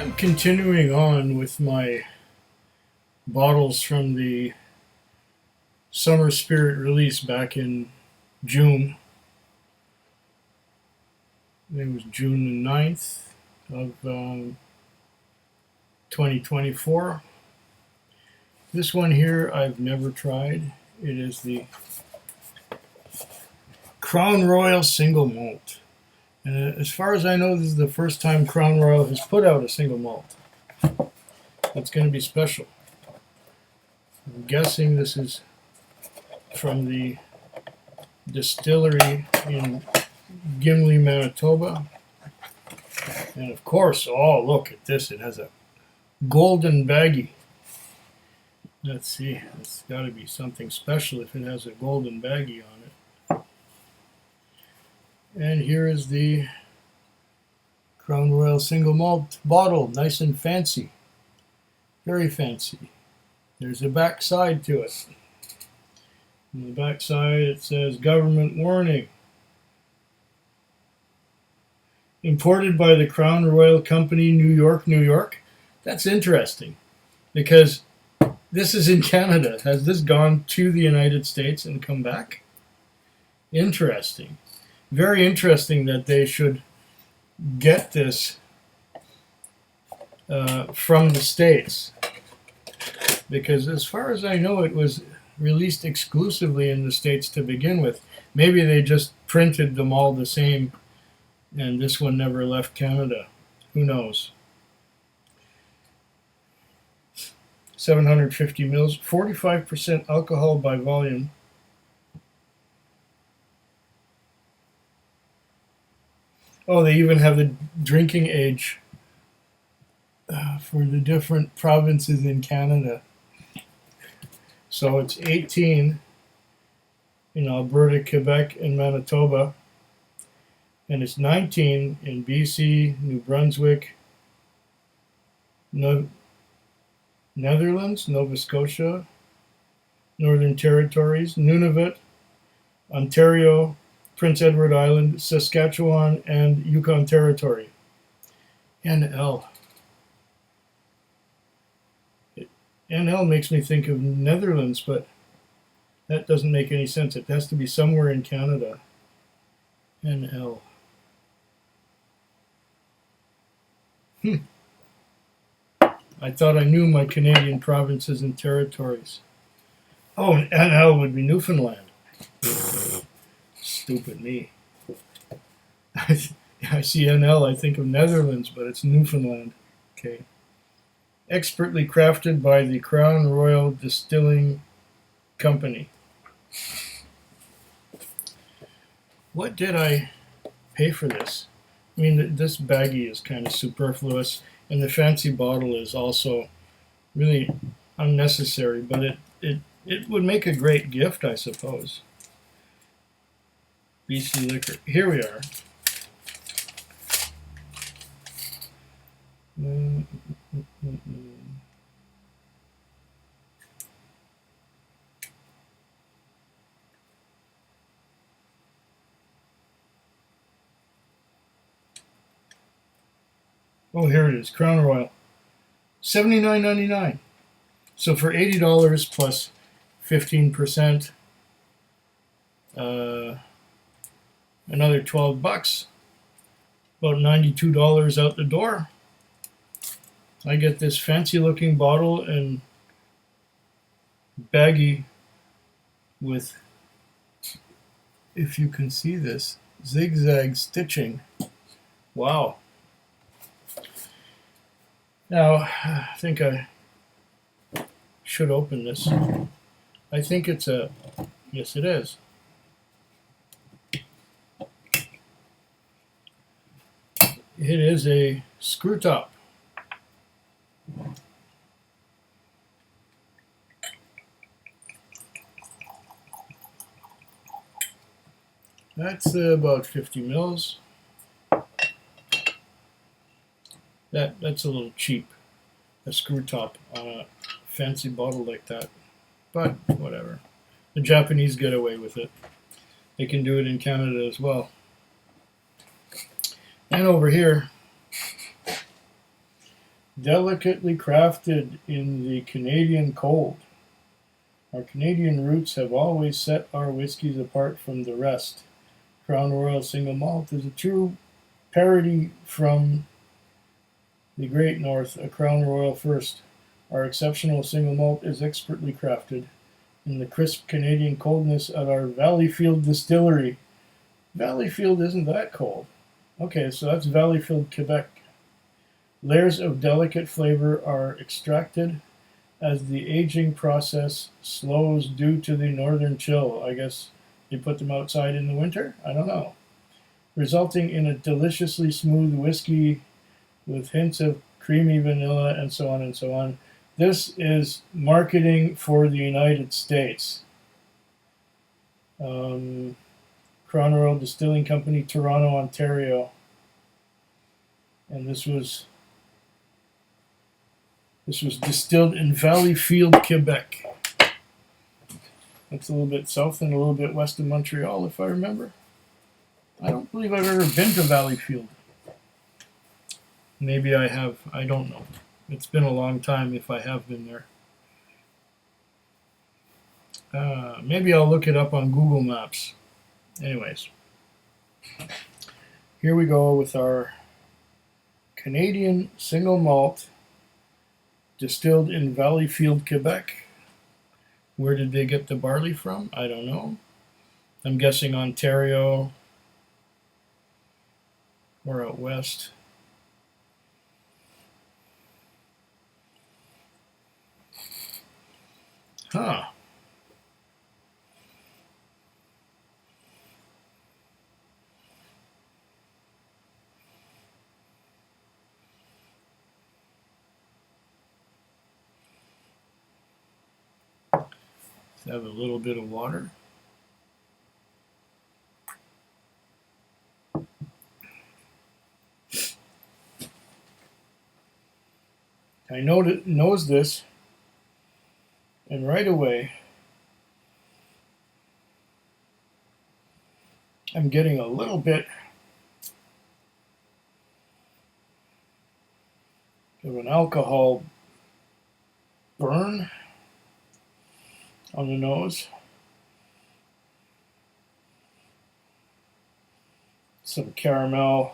I'm continuing on with my bottles from the Summer Spirit release back in June. I think it was June the 9th of 2024. This one here I've never tried. It is the Crown Royal Single Malt. And as far as I know, this is the first time Crown Royal has put out a single malt. That's going to be special. I'm guessing this is from the distillery in Gimli, Manitoba. And of course, oh, look at this. It has a golden baggie. Let's see. It's got to be something special if it has a golden baggie on it. And here is the Crown Royal Single Malt bottle. Nice and fancy. Very fancy. There's a back side to it. On the back side it says government warning. Imported by the Crown Royal Company, New York, New York. That's interesting because this is in Canada. Has this gone to the United States and come back? Interesting. Very interesting that they should get this from the States. Because as far as I know, it was released exclusively in the States to begin with. Maybe they just printed them all the same and this one never left Canada. Who knows? 750 mils, 45% alcohol by volume. Oh, they even have the drinking age for the different provinces in Canada. So it's 18 in Alberta, Quebec, and Manitoba. And it's 19 in BC, New Brunswick, Netherlands, Nova Scotia, Northern Territories, Nunavut, Ontario, Prince Edward Island, Saskatchewan, and Yukon Territory. NL. NL makes me think of Netherlands, but that doesn't make any sense. It has to be somewhere in Canada. NL. I thought I knew my Canadian provinces and territories. Oh, NL would be Newfoundland. Stupid me. I see NL, I think of Netherlands, but it's Newfoundland. Okay. Expertly crafted by the Crown Royal Distilling Company. What did I pay for this? I mean, this baggie is kind of superfluous, and the fancy bottle is also really unnecessary, but it would make a great gift, I suppose. BC Liquor. Here we are. Oh, here it is. Crown Royal. $79.99. So for $80 plus 15%, another $12, about $92 out the door. I get this fancy looking bottle and baggie with, if you can see this, zigzag stitching. Wow. Now, I think I should open this. I think it's a, yes it is. It is a screw top. That's about 50 mils. That's a little cheap, a screw top on a fancy bottle like that. But whatever. The Japanese get away with it. They can do it in Canada as well. And over here, delicately crafted in the Canadian cold. Our Canadian roots have always set our whiskies apart from the rest. Crown Royal Single Malt is a true parody from the Great North, a Crown Royal first. Our exceptional single malt is expertly crafted in the crisp Canadian coldness at our Valleyfield distillery. Valleyfield isn't that cold. Okay, so that's Valleyfield, Quebec. Layers of delicate flavor are extracted as the aging process slows due to the northern chill. I guess you put them outside in the winter? I don't know. Resulting in a deliciously smooth whiskey with hints of creamy vanilla and so on and so on. This is marketing for the United States. Crown Royal Distilling Company, Toronto, Ontario. And this was distilled in Valleyfield, Quebec. That's a little bit south and a little bit west of Montreal, if I remember. I don't believe I've ever been to Valleyfield. Maybe I have. I don't know. It's been a long time if I have been there. Maybe I'll look it up on Google Maps. Anyways, here we go with our Canadian single malt distilled in Valleyfield, Quebec. Where did they get the barley from? I don't know. I'm guessing Ontario or out west. Huh. Let's have a little bit of water. I knows this, and right away I'm getting a little bit of an alcohol burn on the nose. Some caramel.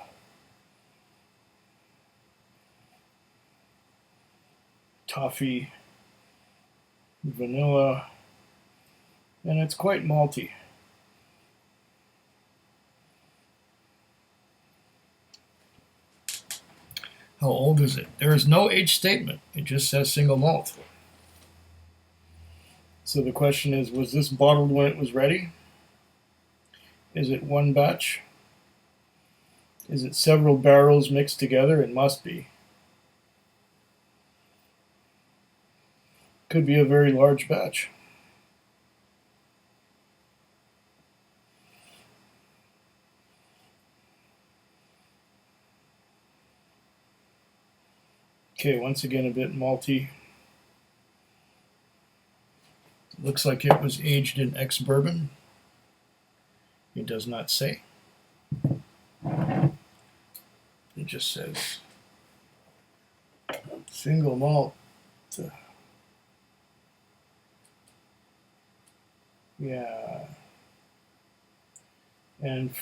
Toffee, vanilla, and it's quite malty. How old is it? There is no age statement. It just says single malt. So the question is, was this bottled when it was ready? Is it one batch? Is it several barrels mixed together? It must be. Could be a very large batch. Okay, once again a bit malty. Looks like it was aged in ex-bourbon. It does not say. It just says single malt. Yeah. And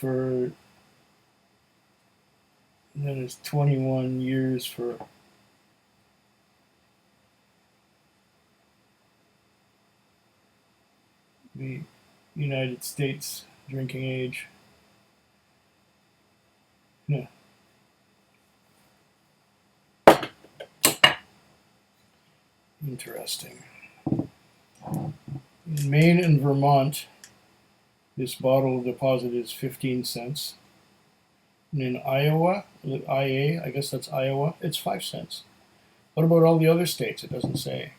then it's 21 years for the United States drinking age. Yeah. Interesting. In Maine and Vermont, this bottle deposit is 15 cents. And in Iowa, IA, I guess that's Iowa, it's 5 cents. What about all the other states? It doesn't say.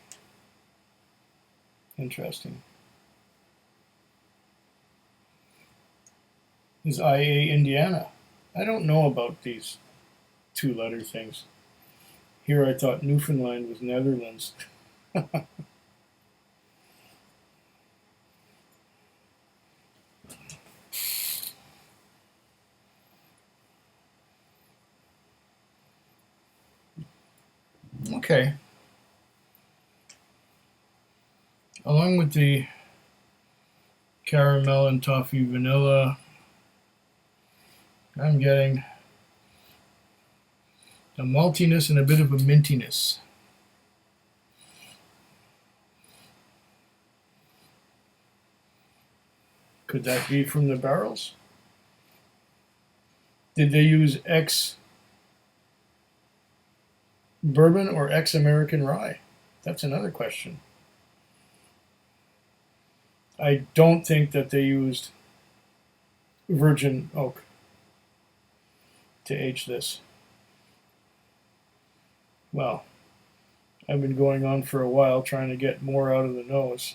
Interesting. Is IA Indiana? I don't know about these two-letter things. Here I thought Newfoundland was Netherlands. Okay. Along with the caramel and toffee vanilla, I'm getting a maltiness and a bit of a mintiness. Could that be from the barrels? Did they use ex bourbon or ex American rye? That's another question. I don't think that they used virgin oak to age this. Well, I've been going on for a while trying to get more out of the nose.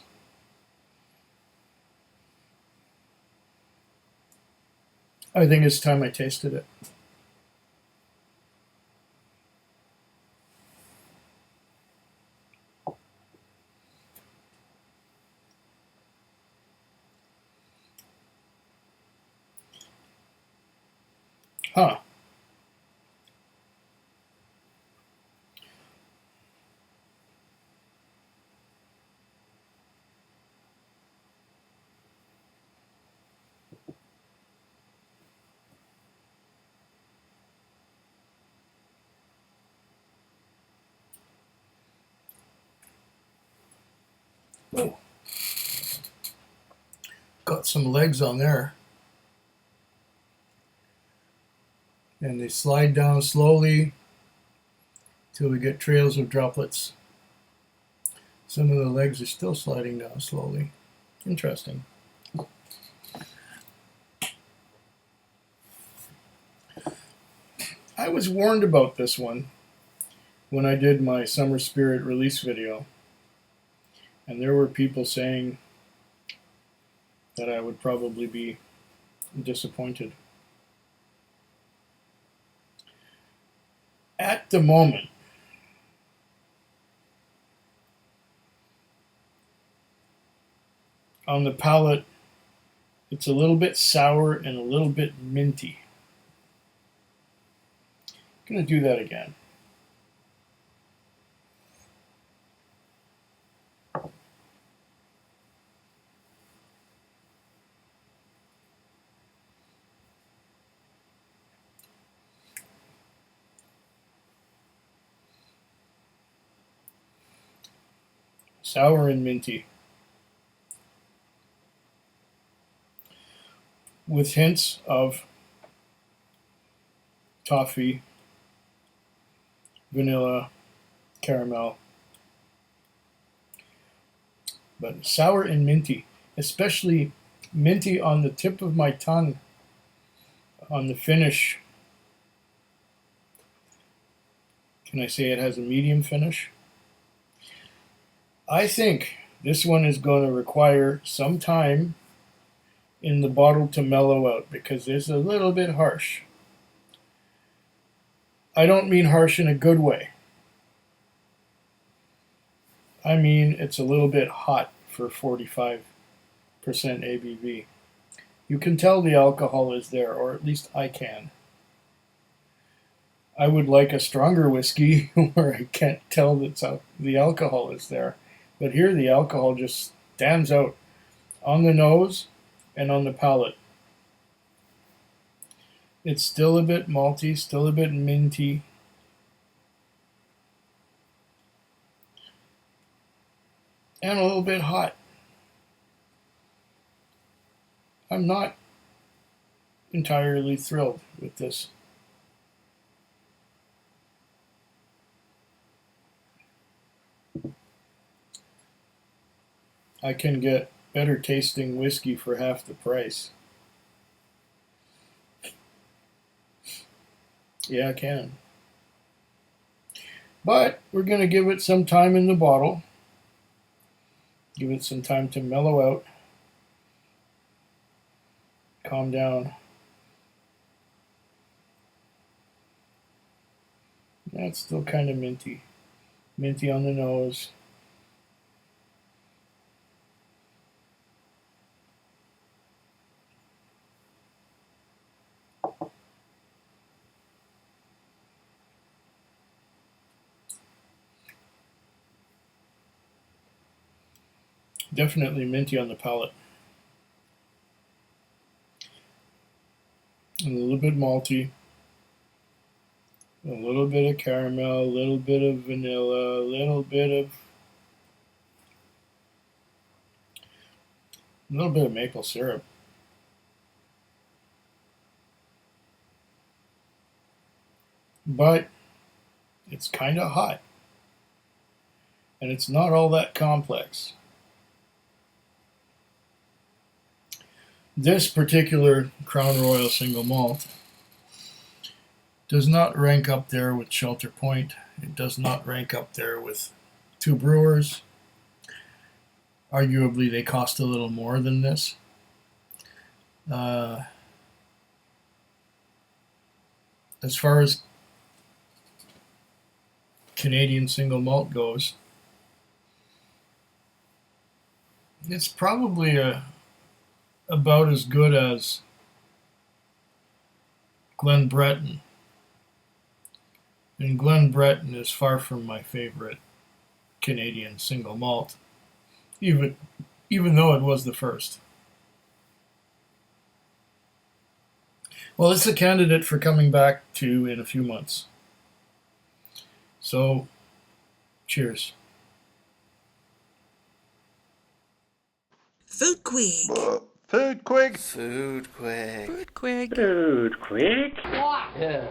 I think it's time I tasted it. Huh. Oh, got some legs on there. And they slide down slowly till we get trails of droplets. Some of the legs are still sliding down slowly. Interesting. I was warned about this one when I did my Summer Spirit release video. And there were people saying that I would probably be disappointed. At the moment, on the palate, it's a little bit sour and a little bit minty. I'm going to do that again. Sour and minty, with hints of toffee, vanilla, caramel, but sour and minty, especially minty on the tip of my tongue, on the finish. Can I say it has a medium finish? I think this one is going to require some time in the bottle to mellow out because it's a little bit harsh. I don't mean harsh in a good way. I mean it's a little bit hot for 45% ABV. You can tell the alcohol is there, or at least I can. I would like a stronger whiskey where I can't tell that the alcohol is there. But here the alcohol just stands out on the nose and on the palate. It's still a bit malty, still a bit minty. And a little bit hot. I'm not entirely thrilled with this. I can get better tasting whiskey for half the price. Yeah, I can. But we're going to give it some time in the bottle. Give it some time to mellow out. Calm down. That's still kind of minty. Minty on the nose. Definitely minty on the palate. And a little bit malty. A little bit of caramel, a little bit of vanilla, a little bit of maple syrup. But it's kind of hot. And it's not all that complex. This particular Crown Royal single malt does not rank up there with Shelter Point. It does not rank up there with Two Brewers. Arguably, they cost a little more than this. As far as Canadian single malt goes, it's probably about as good as Glen Breton. And Glen Breton is far from my favorite Canadian single malt, even though it was the first. Well, it's a candidate for coming back to in a few months. So, cheers. Food Quig. Food quick. Food quick. Food Quig. Food quick. Yeah.